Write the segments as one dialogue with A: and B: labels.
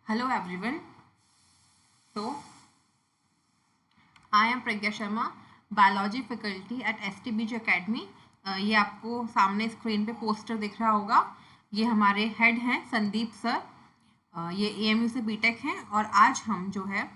A: Hello everyone. So I am Pragya Sharma, biology faculty at STBG Academy. ये आपको सामने screen पे poster दिख रहा होगा. ये हमारे हेड हैं संदीप सर. ये AMU से बीटेक हैं और आज हम जो है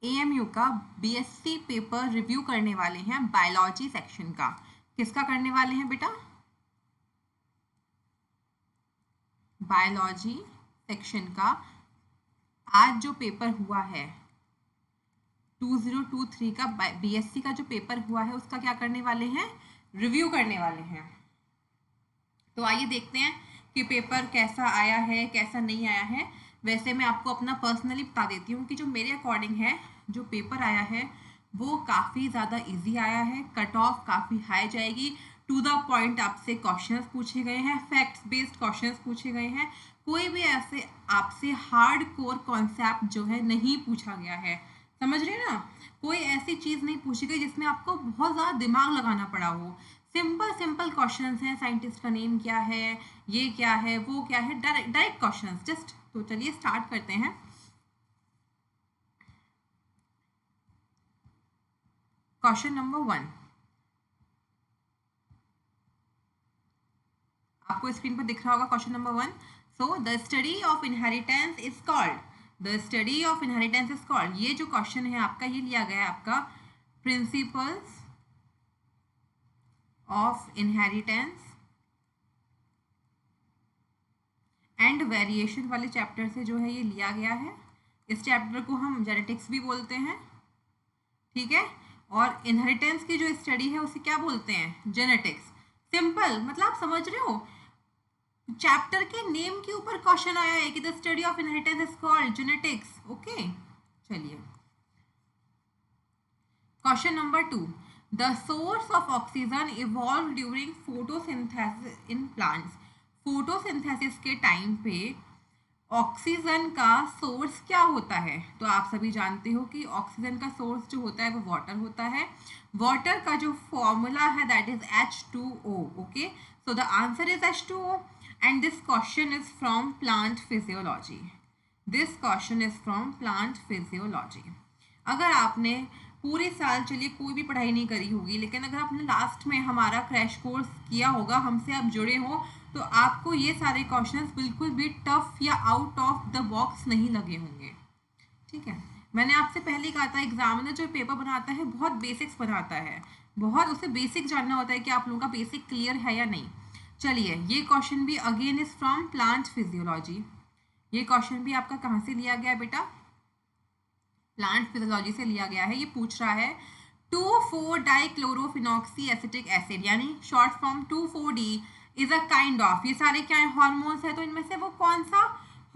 A: AMU का BSc पेपर रिव्यू करने वाले हैं बायोलॉजी सेक्शन का. किसका करने वाले हैं बेटा? बायोलॉजी सेक्शन का आज जो पेपर हुआ है 2023 का BSc का जो पेपर हुआ है उसका क्या करने वाले हैं? रिव्यू करने वाले हैं. तो आइए देखते हैं कि पेपर कैसा आया है कैसा नहीं आया है. वैसे मैं आपको अपना पर्सनली बता देती हूँ कि जो मेरे अकॉर्डिंग है जो पेपर आया है वो काफ़ी ज़्यादा इजी आया है. कट ऑफ काफ़ी हाई जाएगी. टू द पॉइंट आपसे क्वेश्चंस पूछे गए हैं, फैक्ट्स बेस्ड क्वेश्चंस पूछे गए हैं. कोई भी ऐसे आपसे हार्ड कोर कॉन्सेप्ट जो है नहीं पूछा गया है. समझ रहे हैं ना? कोई ऐसी चीज़ नहीं पूछी गई जिसमें आपको बहुत ज़्यादा दिमाग लगाना पड़ा हो. सिंपल सिंपल क्वेश्चंस हैं. साइंटिस्ट का नेम क्या है, ये क्या है, वो क्या है, डायरेक्ट क्वेश्चंस जस्ट. तो चलिए स्टार्ट करते हैं. क्वेश्चन नंबर 1 आपको स्क्रीन पर दिख रहा होगा. Question number 1. So the study of inheritance is called. The study of inheritance is called. ये जो क्वेश्चन है आपका ये लिया गया है आपका principles of inheritance and variation वाले चैप्टर से जो है ये लिया गया है. इस चैप्टर को हम जेनेटिक्स भी बोलते हैं. ठीक है. और इनहेरिटेंस की जो स्टडी है उसे क्या बोलते हैं? जेनेटिक्स. सिंपल, मतलब आप समझ रहे हो चैप्टर के नेम के ऊपर क्वेश्चन आया है कि the study of inheritance is called genetics. Okay, चलिए question number 2. The source of oxygen evolve during photosynthesis in plants. Photosynthesis के टाइम पे ऑक्सीजन का सोर्स क्या होता है? तो आप सभी जानते हो कि ऑक्सीजन का सोर्स जो होता है वो वाटर होता है. वाटर का जो फॉर्मूला है that is H2O. Okay, so the answer is H2O. And this question is from plant physiology. This question is from plant physiology. अगर आपने पूरे साल चलिए कोई भी पढ़ाई नहीं करी होगी, लेकिन अगर आपने लास्ट में हमारा क्रैश कोर्स किया होगा, हमसे आप जुड़े हो, तो आपको ये सारे क्वेश्चंस बिल्कुल भी टफ या आउट ऑफ द बॉक्स नहीं लगे होंगे. ठीक है. मैंने आपसे पहले कहा था एग्जामिनर जो पेपर बनाता है बहुत बेसिक्स बनाता है. बहुत उसे बेसिक जानना होता है कि आप लोगों का बेसिक क्लियर है या नहीं. चलिए ये क्वेश्चन भी again is from plant physiology. ये क्वेश्चन भी आपका कहाँ से लिया गया है बेटा? प्लांट फिजियोलॉजी से लिया गया है. ये पूछ रहा है 2,4-डाइक्लोरोफिनॉक्सी एसिटिक एसिड यानी short form 2,4-D is a kind of. ये सारे क्या है? हॉर्मोन्स है. तो इनमें से वो कौन सा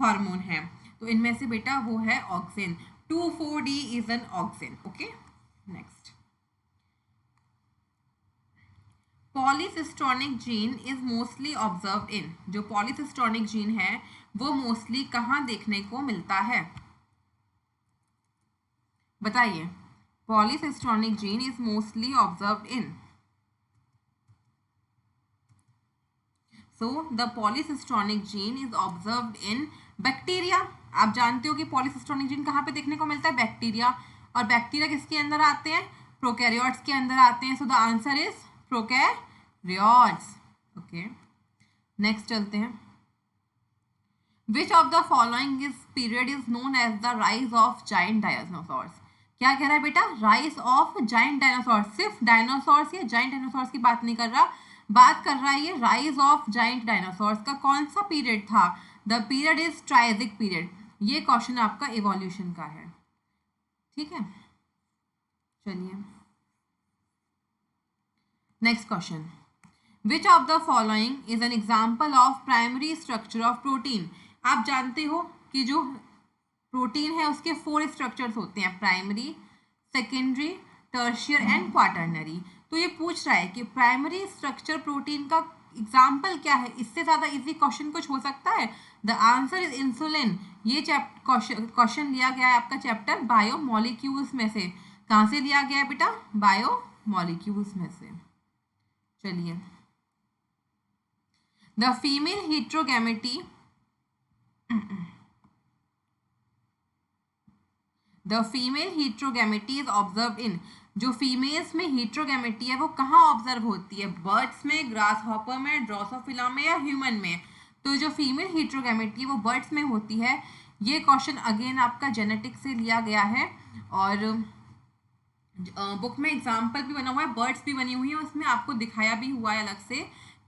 A: हार्मोन है? तो इनमें से बेटा वो है auxin. 2,4-D is an auxin. Okay, next. पॉलीसिस्टोनिक gene is mostly observed in. जो पॉलीसिस्टोनिक जीन है वो मोस्टली कहाँ देखने को मिलता है? बताइए. पॉलीसिस्टोनिक gene is mostly observed in. So the polycystonic gene is observed in bacteria. आप जानते हो कि पॉलीसिस्टोनिक जीन कहाँ पे देखने को मिलता है? बैक्टीरिया. और बैक्टीरिया किसके अंदर आते हैं? प्रोकैरियोट्स के अंदर आते हैं. So the answer is prokaryotes. Okay, next चलते हैं. Which of the following is period is known as the rise of giant dinosaurs. क्या कह रहा है बेटा? Rise of giant dinosaurs. सिर्फ डायनासोर्स या जाइंट डायनासोर्स की बात नहीं कर रहा, बात कर रहा है ये राइज ऑफ जाइंट डायनासोर्स का कौन सा पीरियड था? The period is Triassic period. ये क्वेश्चन आपका इवोल्यूशन का है. ठीक है, चलिए next question. Which of the following is an example of primary structure of protein. आप जानते हो कि जो प्रोटीन है उसके 4 स्ट्रक्चर्स होते हैं, primary, secondary, tertiary and quaternary. तो ये पूछ रहा है कि प्राइमरी स्ट्रक्चर प्रोटीन का एग्जाम्पल क्या है? इससे ज़्यादा इजी क्वेश्चन कुछ हो सकता है? The answer is insulin. ये क्वेश्चन लिया गया है आपका चैप्टर बायोमोलिक्यूल्स में से. कहाँ से लिया गया है बेटा? बायोमोलिक्यूल्स में से. चलिए, the female heterogamety the female heterogamety is observe in, जो फीमेल्स में हीट्रोगैमेटी है वो कहाँ ऑब्जर्व होती है? बर्ड्स में, ग्रास हॉपर में, ड्रोसोफिला में या ह्यूमन में? तो जो फीमेल हीट्रोगैमेटी है वो बर्ड्स में होती है। ये क्वेश्चन अगेन आपका जेनेटिक्स से लिया गया है और बुक में एग्जाम्पल भी बना हुआ है, बर्ड्स भी बनी हुई है, उसमें आपको दिखाया भी हुआ है अलग से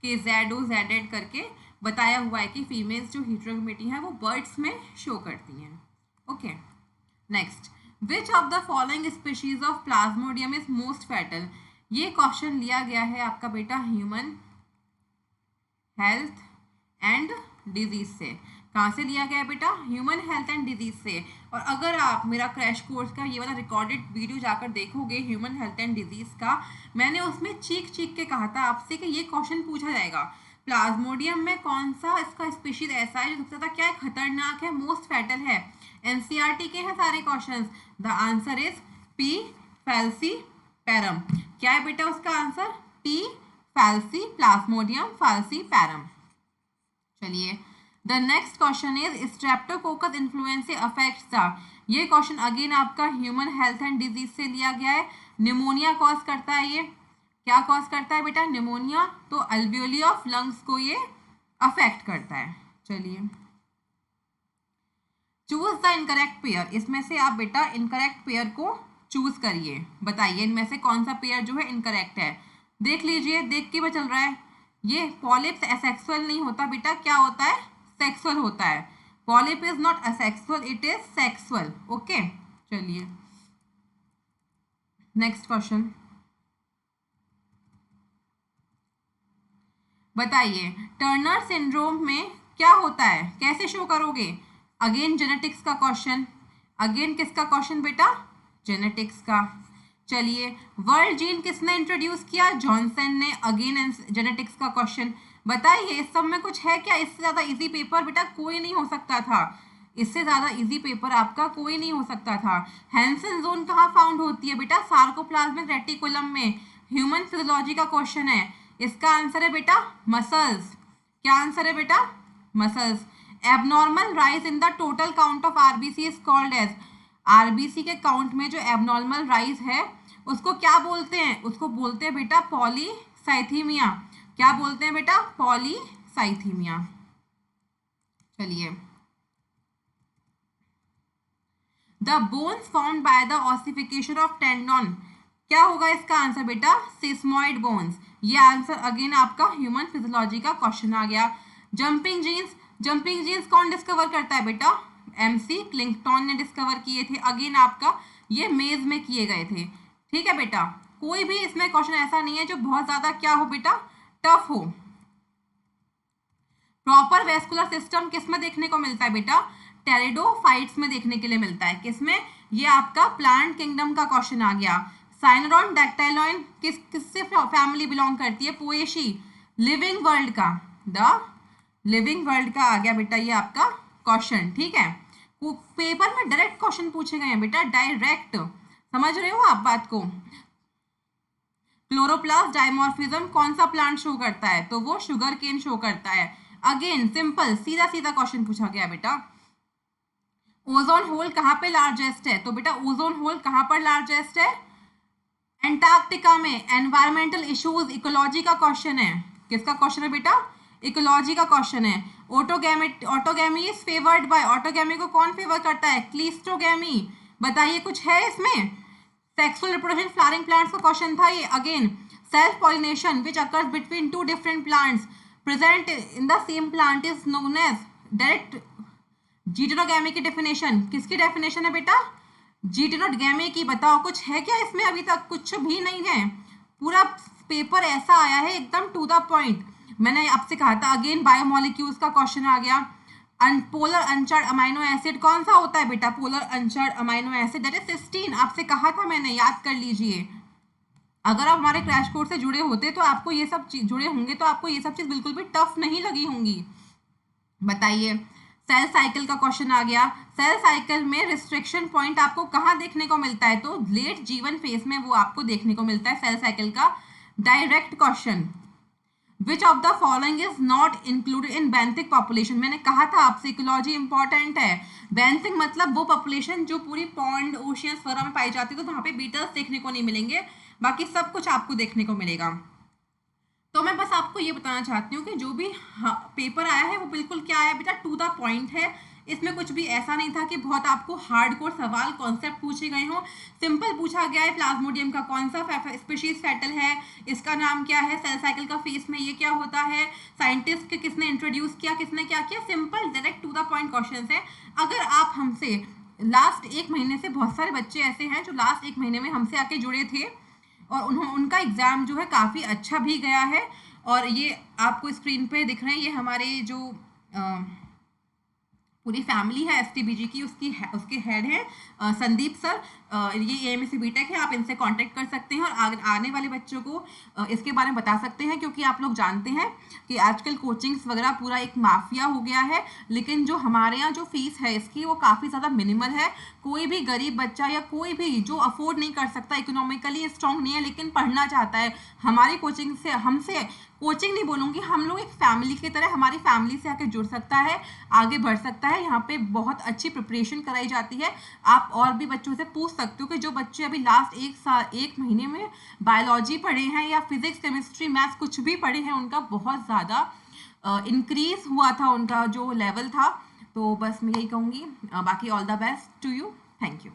A: कि जेडो जेडेड करके बताया हुआ है कि फीमेल्स जो हीट्रोगैमेटी हैं वो बर्ड्स में शो करती हैं। Okay, next, which of the following species of Plasmodium is most fatal? ये क्वेश्चन लिया गया है आपका बेटा ह्यूमन हेल्थ एंड डिजीज से। कहाँ से लिया गया है बेटा? ह्यूमन हेल्थ एंड डिजीज से। और अगर आप मेरा क्रैश कोर्स का ये वाला रिकॉर्डेड वीडियो जाकर देखोगे ह्यूमन हेल्थ एंड डिजीज का, मैंने उसमें चीख चीख के कहा था आपसे कि ये क्वेश्चन पूछा जाएगा, प्लाज्मोडियम में कौन सा इसका स्पीशीज ऐसा है जो सबसे ज़्यादा क्या है, खतरनाक है, मोस्ट फैटल है। एनसीईआरटी के हैं सारे questions. The answer is P falciparum. क्या है बेटा उसका answer? P falci, plasmodium falciparum. चलिए, the next question is streptococcus influenza affects the, ये क्वेश्चन अगेन आपका ह्यूमन हेल्थ एंड डिजीज से लिया गया है। निमोनिया कॉज करता है, ये क्या कॉज करता है बेटा? निमोनिया। तो अल्वियोली ऑफ लंग्स को ये अफेक्ट करता है। चलिए, चूज द इनकरेक्ट पेयर, इसमें से आप बेटा इनकरेक्ट पेयर को चूज करिए। बताइए इनमें से कौन सा पेयर जो है इनकरेक्ट है। देख लीजिए, देख के पता चल रहा है ये पॉलिप्स एसेक्सुअल नहीं होता बेटा, क्या होता है? सेक्सुअल होता है। Polyp is not asexual, it is sexual. Okay, चलिए नेक्स्ट क्वेश्चन, बताइए टर्नर सिंड्रोम में क्या होता है, कैसे शो करोगे? अगेन जेनेटिक्स का क्वेश्चन, अगेन किसका क्वेश्चन बेटा? जेनेटिक्स का। चलिए, वर्ल्ड जीन किसने इंट्रोड्यूस किया? जॉनसन ने। अगेन जेनेटिक्स का क्वेश्चन। बताइए इस सब में कुछ है क्या? इससे ज़्यादा इजी पेपर बेटा कोई नहीं हो सकता था, इससे ज़्यादा इजी पेपर आपका कोई नहीं हो सकता था। हैंसन जोन कहाँ फाउंड होती है बेटा? सार्कोप्लाज्मिक रेटिकुलम में। ह्यूमन फिजियोलॉजी का क्वेश्चन है, इसका आंसर है बेटा मसल्स। क्या आंसर है बेटा? Muscles. Abnormal rise in the total count of RBC is called as, RBC के काउंट में जो एबनॉर्मल राइज है उसको क्या बोलते हैं? उसको बोलते हैं बेटा पॉलीसाइथीमिया। क्या बोलते हैं बेटा? पॉलीसाइथीमिया। चलिए, the bones formed by the ossification of tendon, क्या होगा इसका आंसर बेटा? Sesamoid bones. ये आंसर अगेन आपका ह्यूमन फिजियोलॉजी का क्वेश्चन आ गया। जंपिंग जीन्स, जंपिंग जीन्स कौन डिस्कवर करता है बेटा? एमसी क्लिंगटन ने डिस्कवर किए थे। अगेन आपका ये मेज में किए गए थे। ठीक है बेटा, कोई भी इसमें क्वेश्चन ऐसा नहीं है जो बहुत ज्यादा क्या हो बेटा, टफ हो। प्रॉपर वेस्कुलर सिस्टम किस में देखने को मिलता है बेटा? टेरिडोफाइट्स में देखने के लिए मिलता है। किसमें? ये आपका प्लांट किंगडम का क्वेश्चन आ गया। साइनोडॉन डैक्टाइलॉइन किससे फैमिली बिलोंग करती है? पोएशी। लिविंग वर्ल्ड का, द लिविंग वर्ल्ड का आ गया बेटा ये आपका क्वेश्चन। ठीक है, पेपर में डायरेक्ट क्वेश्चन पूछे गए हैं बेटा, डायरेक्ट। समझ रहे हो आप बात को? क्लोरोप्लास्ट डायमॉर्फिज्म कौन सा प्लांट शो करता है? तो वो शुगर केन शो करता है। अगेन सिंपल सीधा सीधा क्वेश्चन पूछा गया बेटा। ओजोन होल कहाँ पे लार्जेस्ट है? तो बेटा ओजोन होल कहाँ पर लार्जेस्ट है? एंटार्क्टिका में। एनवायरमेंटल इश्यूज, इकोलॉजी का क्वेश्चन है। किसका क्वेश्चन है बेटा? इकोलॉजी का क्वेश्चन है। Autogamy is favoured by, autogamy को कौन फेवर करता है? क्लीस्टोगैमी। बताइए कुछ है इसमें? सेक्सुअल रिप्रोडक्शन फ्लावरिंग प्लांट्स का क्वेश्चन था ये। Again self pollination which occurs between two different plants present in the same plant is known as direct. Geitonogamy की डेफिनेशन, किसकी डेफिनेशन है बेटा? जीटेनोगैमी की। बताओ कुछ है क्या इसमें? अभी तक कुछ भी नहीं है, पूरा पेपर ऐसा आया है एकदम टू द पॉइंट। मैंने आपसे कहा था अगेन बायोमोलिक्यूल्स का क्वेश्चन आ गया। पोलर अनचार्ड अमाइनो एसिड कौन सा होता है बेटा? Polar uncharged amino acid that is cysteine. आपसे कहा था मैंने, याद कर लीजिए। अगर आप हमारे क्रैश कोर्स से जुड़े होते तो आपको ये सब जुड़े होंगे तो आपको ये सब चीज बिल्कुल भी टफ नहीं लगी होंगी। बताइए, सेल साइकिल का क्वेश्चन आ गया। सेल साइकिल में रिस्ट्रिक्शन पॉइंट आपको कहाँ देखने को मिलता है? तो लेट जीवन फेज में वो आपको देखने को मिलता है सेल साइकिल का। Direct question. Which of the following is not included in benthic population. मैंने कहा था आपसे इकोलॉजी इंपॉर्टेंट है। बेंथिक मतलब वो पॉपुलेशन जो पूरी पॉन्ड ओशियंस वगैरह में पाई जाती है, तो वहाँ पे बीटल्स देखने को नहीं मिलेंगे, बाकी सब कुछ आपको देखने को मिलेगा। तो मैं बस आपको ये बताना चाहती हूँ कि जो भी पेपर आया है वो बिल्कुल क्या आया बेटा, टू द पॉइंट है। इसमें कुछ भी ऐसा नहीं था कि बहुत आपको हार्डकोर सवाल कॉन्सेप्ट पूछे गए हों। सिंपल पूछा गया है प्लाज्मोडियम का कौन सा स्पीशीज फेटल है, इसका नाम क्या है, सेल साइकिल का फेस में ये क्या होता है, साइंटिस्ट के किसने इंट्रोड्यूस किया, किसने क्या किया। Simple direct to the point question है। अगर आप हमसे लास्ट 1 महीने से, बहुत सारे बच्चे ऐसे हैं जो लास्ट 1 महीने में हमसे आके जुड़े थे और उनका एग्ज़ाम जो है काफ़ी अच्छा भी गया है। और ये आपको स्क्रीन पे दिख रहे हैं, ये हमारे जो पूरी फैमिली है एसटीबीजी की, उसके हेड हैं संदीप सर। ये एएमएससी बीटेक है, आप इनसे कांटेक्ट कर सकते हैं और आने वाले बच्चों को इसके बारे में बता सकते हैं, क्योंकि आप लोग जानते हैं कि आजकल कोचिंग्स वगैरह पूरा एक माफिया हो गया है। लेकिन जो हमारे यहाँ जो फीस है इसकी वो काफ़ी ज़्यादा मिनिमल है। कोई भी गरीब बच्चा या कोई भी जो अफोर्ड नहीं कर सकता, इकोनॉमिकली स्ट्रॉन्ग नहीं है लेकिन पढ़ना चाहता है, हमारी कोचिंग से, हमसे कोचिंग नहीं बोलूँगी, हम लोग एक फैमिली की तरह हमारी फैमिली से आके जुड़ सकता है, आगे बढ़ सकता है। यहाँ पे बहुत अच्छी प्रिपरेशन कराई जाती है। आप और भी बच्चों से पूछ सकते हो कि जो बच्चे अभी लास्ट 1 महीने में बायोलॉजी पढ़े हैं या फिजिक्स, केमिस्ट्री, मैथ्स कुछ भी पढ़े हैं, उनका बहुत ज़्यादा इंक्रीज हुआ था, उनका जो लेवल था। तो बस मैं यही कहूँगी, बाकी all the best to you, thank you.